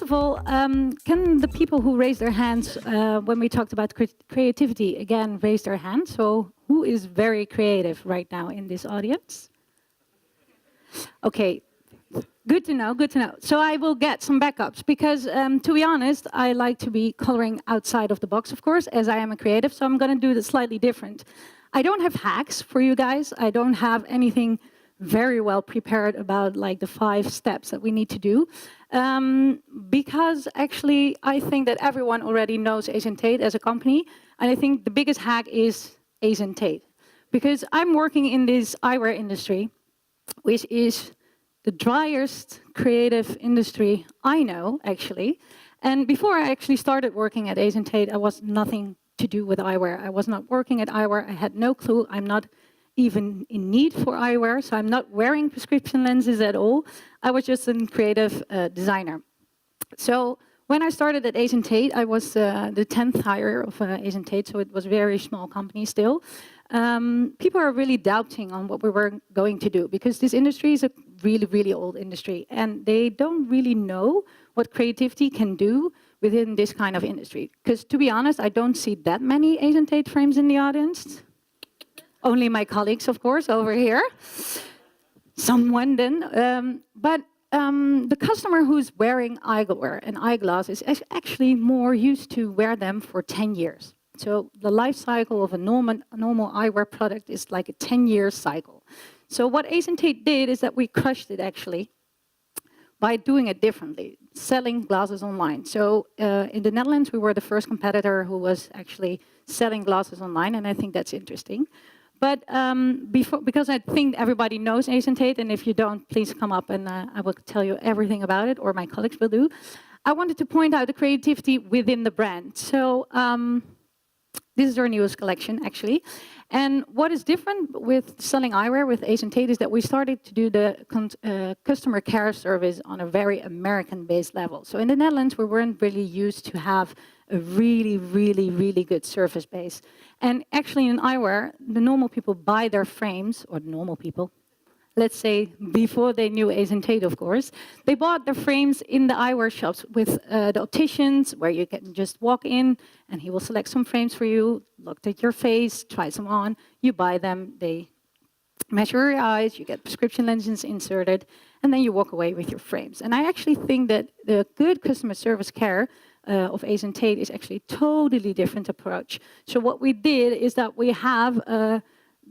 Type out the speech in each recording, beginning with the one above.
of all, can the people who raised their hands when we talked about creativity again raise their hand? So who is very creative right now in this audience? Okay, good to know, good to know. So I will get some backups because, to be honest, I like to be coloring outside of the box, of course, as I am a creative, so I'm going to do this slightly different. I don't have hacks for you guys. I don't have anything very well prepared about like the 5 steps that we need to do. Because actually, I think that everyone already knows Tate as a company, and I think the biggest hack is Tate. Because I'm working in this eyewear industry, which is the driest creative industry I know, actually. And before I actually started working at Tate, I was nothing to do with eyewear. I was not working at eyewear. I had no clue. I'm not even in need for eyewear, so I'm not wearing prescription lenses at all. I was just a creative designer. So when I started at Tate, I was the 10th hire of Tate, so it was a very small company still. People are really doubting on what we were going to do because this industry is a really, really old industry, and they don't really know what creativity can do within this kind of industry. Because to be honest, I don't see that many Tate frames in the audience. Only my colleagues, of course, over here. Someone then. But the customer who's wearing eyewear and eyeglasses is actually more used to wear them for 10 years. So the life cycle of a normal eyewear product is like a 10-year cycle. So what Tate did is that we crushed it, actually, by doing it differently, selling glasses online. So in the Netherlands, we were the first competitor who was actually selling glasses online, and I think that's interesting. But because I think everybody knows Tate, and if you don't, please come up and I will tell you everything about it, or my colleagues will do. I wanted to point out the creativity within the brand. So this is our newest collection, actually. And what is different with selling eyewear with Tate is that we started to do the customer care service on a very American-based level. So in the Netherlands, we weren't really used to have a really, really, really good service base. And actually in eyewear, the normal people buy their frames, or the normal people, let's say before they knew Tate, of course, they bought their frames in the eyewear shops with the opticians, where you can just walk in and he will select some frames for you, look at your face, try some on, you buy them, they measure your eyes, you get prescription lenses inserted, and then you walk away with your frames. And I actually think that the good customer service care of Tate is actually a totally different approach. So what we did is that we have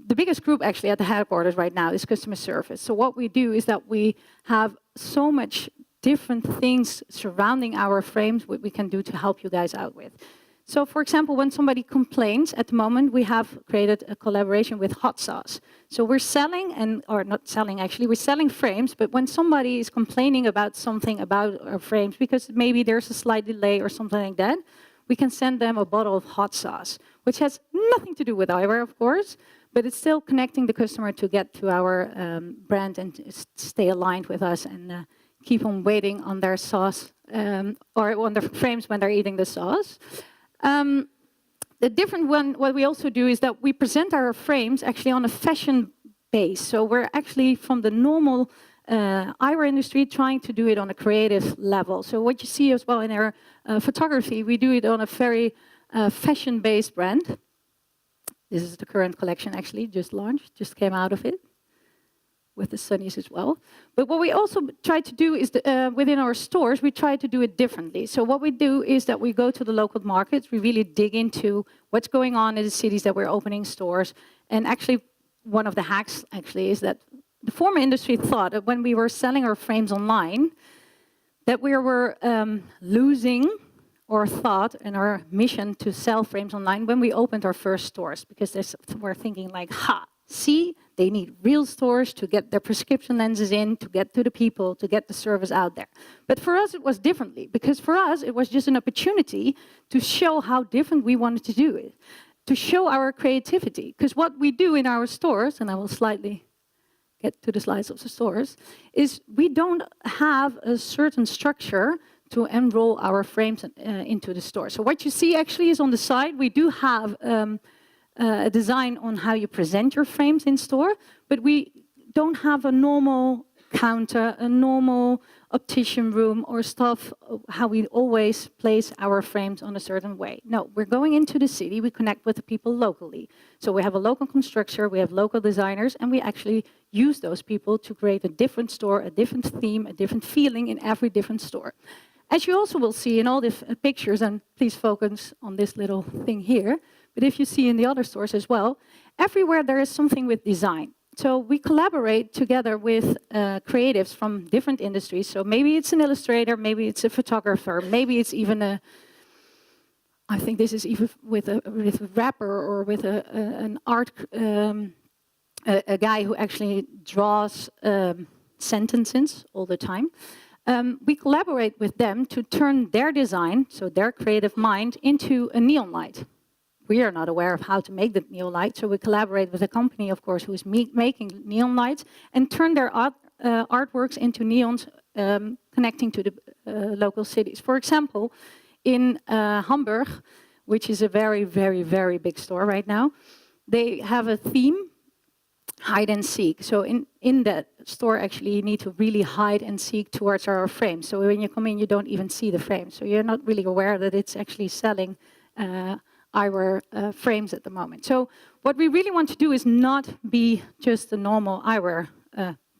the biggest group actually at the headquarters right now is customer service. So what we do is that we have so much different things surrounding our frames what we can do to help you guys out with. So for example, when somebody complains, at the moment we have created a collaboration with Hot Sauce. So we're selling, or not selling actually, we're selling frames, but when somebody is complaining about something about our frames, because maybe there's a slight delay or something like that, we can send them a bottle of hot sauce, which has nothing to do with eyewear, of course, but it's still connecting the customer to get to our brand and stay aligned with us and keep on waiting on their sauce or on their frames when they're eating the sauce. The different one, what we also do is that we present our frames actually on a fashion base. So we're actually from the normal eyewear industry trying to do it on a creative level. So what you see as well in our photography, we do it on a very fashion-based brand. This is the current collection actually, just launched, just came out of it, with the sunnies as well. But what we also try to do is, within our stores, we try to do it differently. So what we do is that we go to the local markets, we really dig into what's going on in the cities that we're opening stores. And actually, one of the hacks actually is that the former industry thought that when we were selling our frames online, that we were losing our thought and our mission to sell frames online when we opened our first stores, because we're thinking like, ha, see, they need real stores to get their prescription lenses in, to get to the people, to get the service out there. But for us, it was differently, because for us, it was just an opportunity to show how different we wanted to do it, to show our creativity. Because what we do in our stores, and I will slightly get to the slides of the stores, is we don't have a certain structure to enroll our frames into the store. So what you see actually is on the side, we do have a design on how you present your frames in store, but we don't have a normal counter, a normal optician room or stuff, how we always place our frames on a certain way. No, we're going into the city, we connect with the people locally. So we have a local constructor, we have local designers, and we actually use those people to create a different store, a different theme, a different feeling in every different store. As you also will see in all the pictures, and please focus on this little thing here, but if you see in the other stores as well, everywhere there is something with design. So we collaborate together with creatives from different industries. So maybe it's an illustrator, maybe it's a photographer, maybe it's even I think this is even with a rapper or with an art, a guy who actually draws sentences all the time. We collaborate with them to turn their design, so their creative mind, into a neon light. We are not aware of how to make the neon light, so we collaborate with a company, of course, who is making neon lights and turn their artworks into neons connecting to the local cities. For example, in Hamburg, which is a very, very, very big store right now, they have a theme, hide and seek. So in that store, actually, you need to really hide and seek towards our frames. So when you come in, you don't even see the frame. So you're not really aware that it's actually selling eyewear frames at the moment. So what we really want to do is not be just a normal eyewear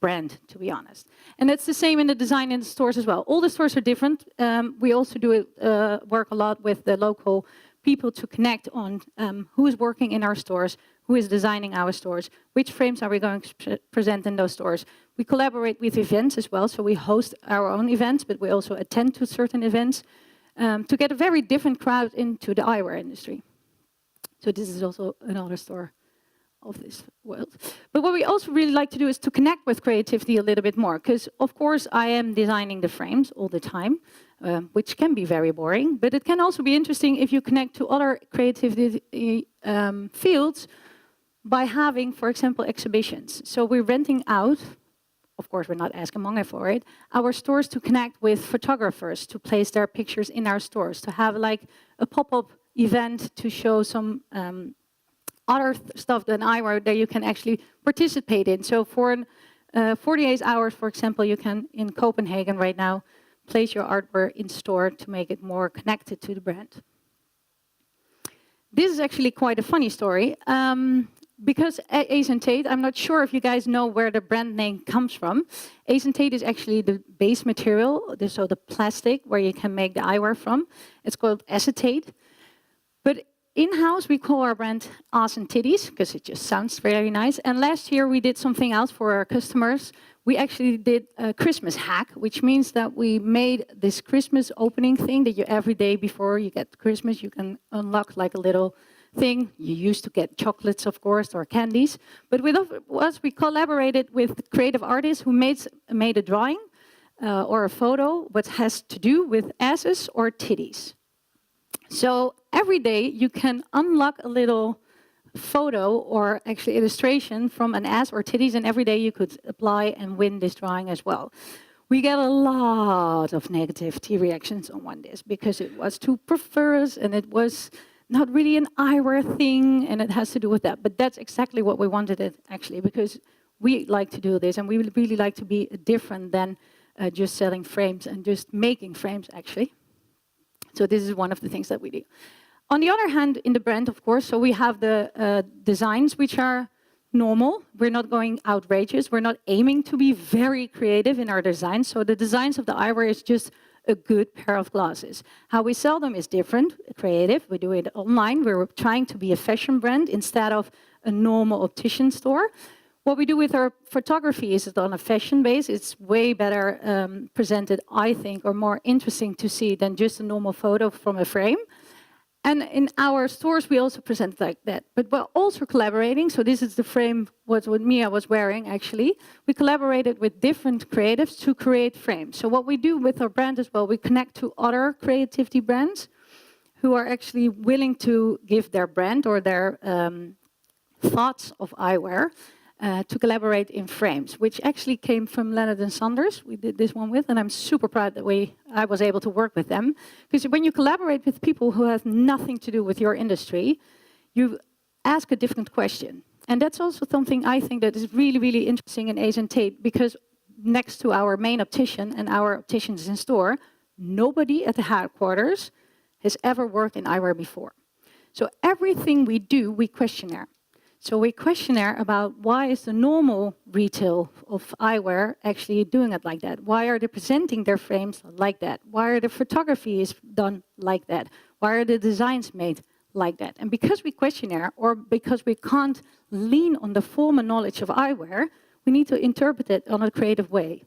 brand, to be honest. And it's the same in the design in the stores as well. All the stores are different. We also do work a lot with the local people to connect on who is working in our stores, who is designing our stores, which frames are we going to present in those stores. We collaborate with events as well, so we host our own events, but we also attend to certain events to get a very different crowd into the eyewear industry. So this is also another store of this world. But what we also really like to do is to connect with creativity a little bit more, because of course I am designing the frames all the time, which can be very boring, but it can also be interesting if you connect to other creativity fields by having, for example, exhibitions. So we're renting out, of course we're not asking money for it, our stores to connect with photographers, to place their pictures in our stores, to have like a pop-up event to show some other stuff than eyewear that you can actually participate in. So for 48 hours, for example, you can, in Copenhagen right now, place your artwork in store to make it more connected to the brand. This is actually quite a funny story. Because at Tate, I'm not sure if you guys know where the brand name comes from. Tate is actually the base material, so the plastic where you can make the eyewear from. It's called acetate. But in-house, we call our brand Ass and Titties, because it just sounds very nice. And last year, we did something else for our customers. We actually did a Christmas hack, which means that we made this Christmas opening thing that you every day before you get Christmas, you can unlock like a little thing. You used to get chocolates, of course, or candies. But with us, we collaborated with creative artists who made a drawing or a photo what has to do with asses or titties. So every day you can unlock a little photo or actually illustration from an ass or titties, and every day you could apply and win this drawing as well. We get a lot of negativity reactions on this because it was too perverse and it was not really an eyewear thing, and it has to do with that. But that's exactly what we wanted it, actually, because we like to do this, and we really like to be different than just selling frames and just making frames, actually. So this is one of the things that we do. On the other hand, in the brand, of course, so we have the designs which are normal. We're not going outrageous. We're not aiming to be very creative in our designs. So the designs of the eyewear is just a good pair of glasses. How we sell them is different, creative. We do it online. We're trying to be a fashion brand instead of a normal optician store. What we do with our photography is on a fashion base. It's way better presented, I think, or more interesting to see than just a normal photo from a frame. And in our stores, we also present like that. But we're also collaborating. So this is the frame what Mia was wearing, actually. We collaborated with different creatives to create frames. So what we do with our brand as well, we connect to other creativity brands who are actually willing to give their brand or their thoughts of eyewear to collaborate in frames, which actually came from Leonard and Sanders. We did this one with, and I'm super proud that I was able to work with them. Because when you collaborate with people who have nothing to do with your industry, you ask a different question. And that's also something I think that is really, really interesting in Tate, because next to our main optician and our opticians in store, nobody at the headquarters has ever worked in eyewear before. So everything we do, we questionnaire. So we questionnaire about why is the normal retail of eyewear actually doing it like that? Why are they presenting their frames like that? Why are the photography is done like that? Why are the designs made like that? And because we questionnaire, or because we can't lean on the former knowledge of eyewear, we need to interpret it on a creative way.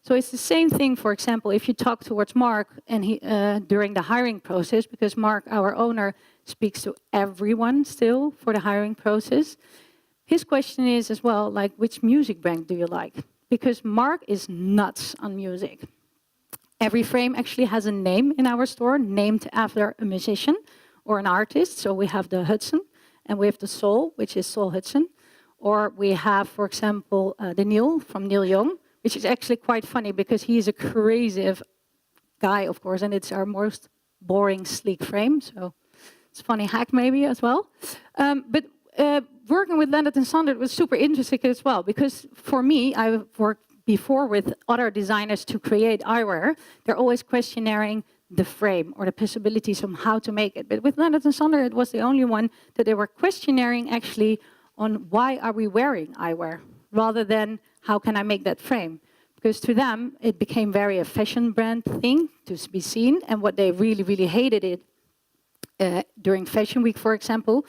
So it's the same thing, for example, if you talk towards Mark and he, during the hiring process, because Mark, our owner, speaks to everyone still for the hiring process. His question is as well, like, which music brand do you like? Because Mark is nuts on music. Every frame actually has a name in our store, named after a musician or an artist. So we have the Hudson, and we have the Soul, which is Soul Hudson. Or we have, for example, the Neil from Neil Young, which is actually quite funny because he's a creative guy, of course, and it's our most boring, sleek frame. So it's a funny hack maybe as well. But working with Leonard and Sander was super interesting as well, because for me, I've worked before with other designers to create eyewear. They're always questionnaring the frame or the possibilities on how to make it. But with Leonard and Sander, it was the only one that they were questionnaring actually on why are we wearing eyewear, rather than how can I make that frame. Because to them, it became very a fashion brand thing to be seen, and what they really, really hated it during Fashion Week, for example,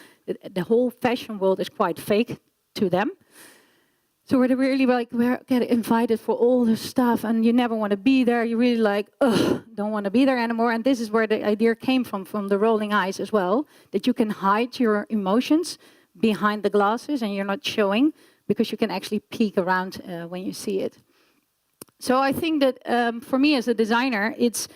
the whole fashion world is quite fake to them. So we're really like, we get invited for all this stuff and you never want to be there. You really like, ugh, don't want to be there anymore. And this is where the idea came from the rolling eyes as well, that you can hide your emotions behind the glasses and you're not showing, because you can actually peek around when you see it. So I think that for me as a designer, it's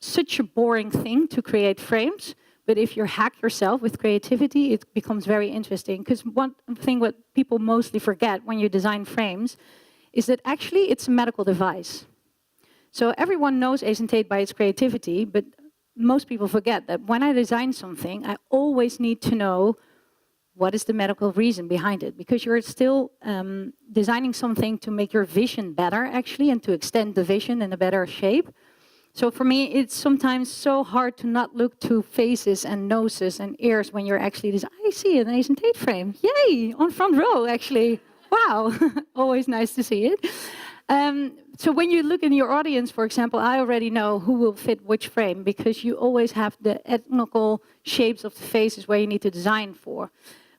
such a boring thing to create frames, but if you hack yourself with creativity, it becomes very interesting. Because one thing what people mostly forget when you design frames is that actually it's a medical device. So everyone knows Tate by its creativity, but most people forget that when I design something, I always need to know what is the medical reason behind it, because you're still designing something to make your vision better, actually, and to extend the vision in a better shape. So for me, it's sometimes so hard to not look to faces and noses and ears when you're actually designing. I see an Tate frame. Yay, on front row, actually. Wow, always nice to see it. So when you look in your audience, for example, I already know who will fit which frame, because you always have the ethnical shapes of the faces where you need to design for.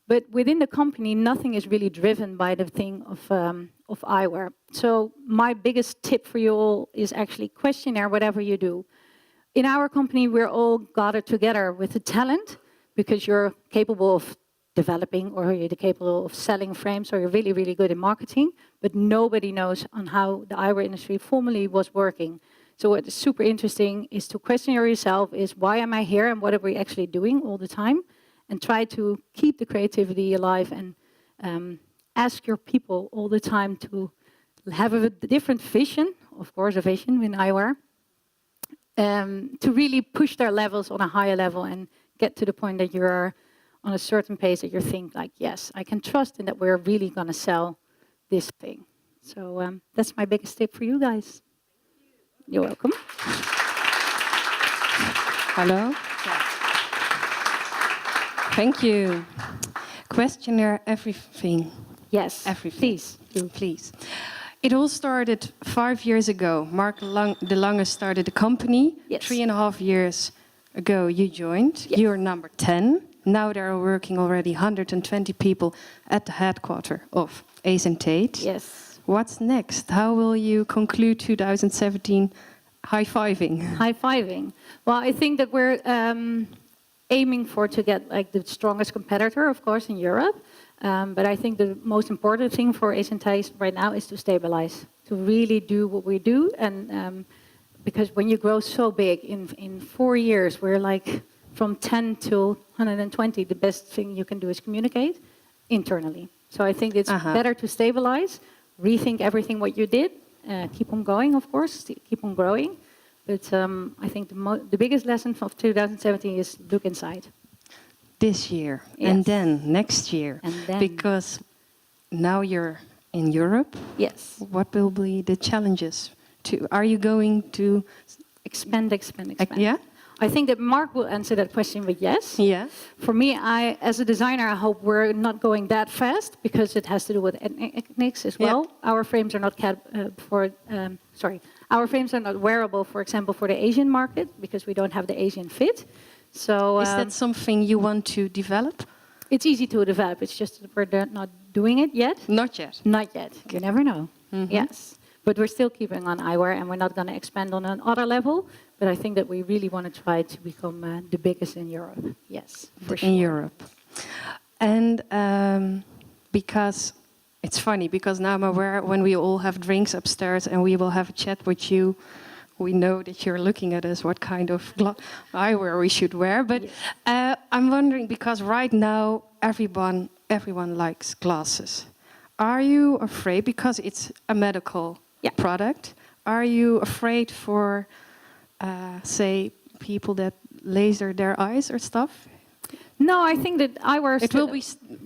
But within the company, nothing is really driven by the thing of eyewear. So my biggest tip for you all is actually questionnaire whatever you do. In our company, we're all gathered together with the talent, because you're capable of developing or you're capable of selling frames, or you're really, really good in marketing, but nobody knows on how the eyewear industry formerly was working. So what is super interesting is to questionnaire yourself is, why am I here and what are we actually doing all the time? And try to keep the creativity alive and ask your people all the time to have a different vision, of course, a vision in eyewear, to really push their levels on a higher level and get to the point that you're on a certain pace that you think like, yes, I can trust in that we're really going to sell this thing. So that's my biggest tip for you guys. You're welcome. Hello. Thank you. Questionnaire everything. Yes, everything. please. Please. It all started 5 years ago. Mark de Lange started the company. Yes. 3.5 years ago you joined. Yes. You're number 10. Now there are working already 120 people at the headquarters of Tate. Yes. What's next? How will you conclude 2017 high-fiving? High-fiving. Well, I think that we're aiming for to get like the strongest competitor, of course, in Europe. But I think the most important thing for Tate right now is to stabilize, to really do what we do. And because when you grow so big, in 4 years, we're like from 10 to 120, the best thing you can do is communicate internally. So I think it's better to stabilize, rethink everything what you did, keep on going, of course, keep on growing. But I think the biggest lesson of 2017 is look inside. This year, yes. and then next year. And then. Because now you're in Europe. Yes. What will be the challenges? Are you going to Expand. Yeah? I think that Mark will answer that question with yes. Yeah. For me, as a designer, I hope we're not going that fast because it has to do with ethnics as well. Yeah. Our frames are not our frames are not wearable, for example, for the Asian market because we don't have the Asian fit. So Is that something you want to develop? it's easy to develop. It's just that we're not doing it yet. Not yet. Not yet. You never know. Mm-hmm. Yes. But we're still keeping on eyewear, and we're not going to expand on another level. But I think that we really want to try to become the biggest in Europe. Yes, for sure. In Europe. And because it's funny, because now I'm aware when we all have drinks upstairs and we will have a chat with you, we know that you're looking at us what kind of eyewear we should wear. But I'm wondering, because right now everyone likes glasses. Are you afraid, because it's a medical product, are you afraid for, say, people that laser their eyes or stuff? No, I think that eyewear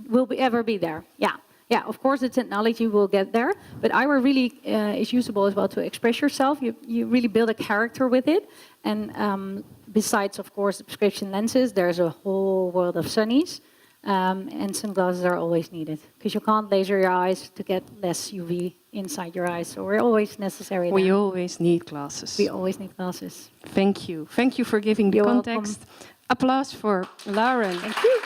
will ever be there. Yeah. Yeah, of course, the technology will get there, but eyewear really is usable as well to express yourself. You really build a character with it. And besides, of course, the prescription lenses, there's a whole world of sunnies. And sunglasses are always needed because you can't laser your eyes to get less UV inside your eyes. So we're always necessary. We always need glasses. We always need glasses. Thank you. Thank you for giving the context. Welcome. Applause for Lauren. Thank you.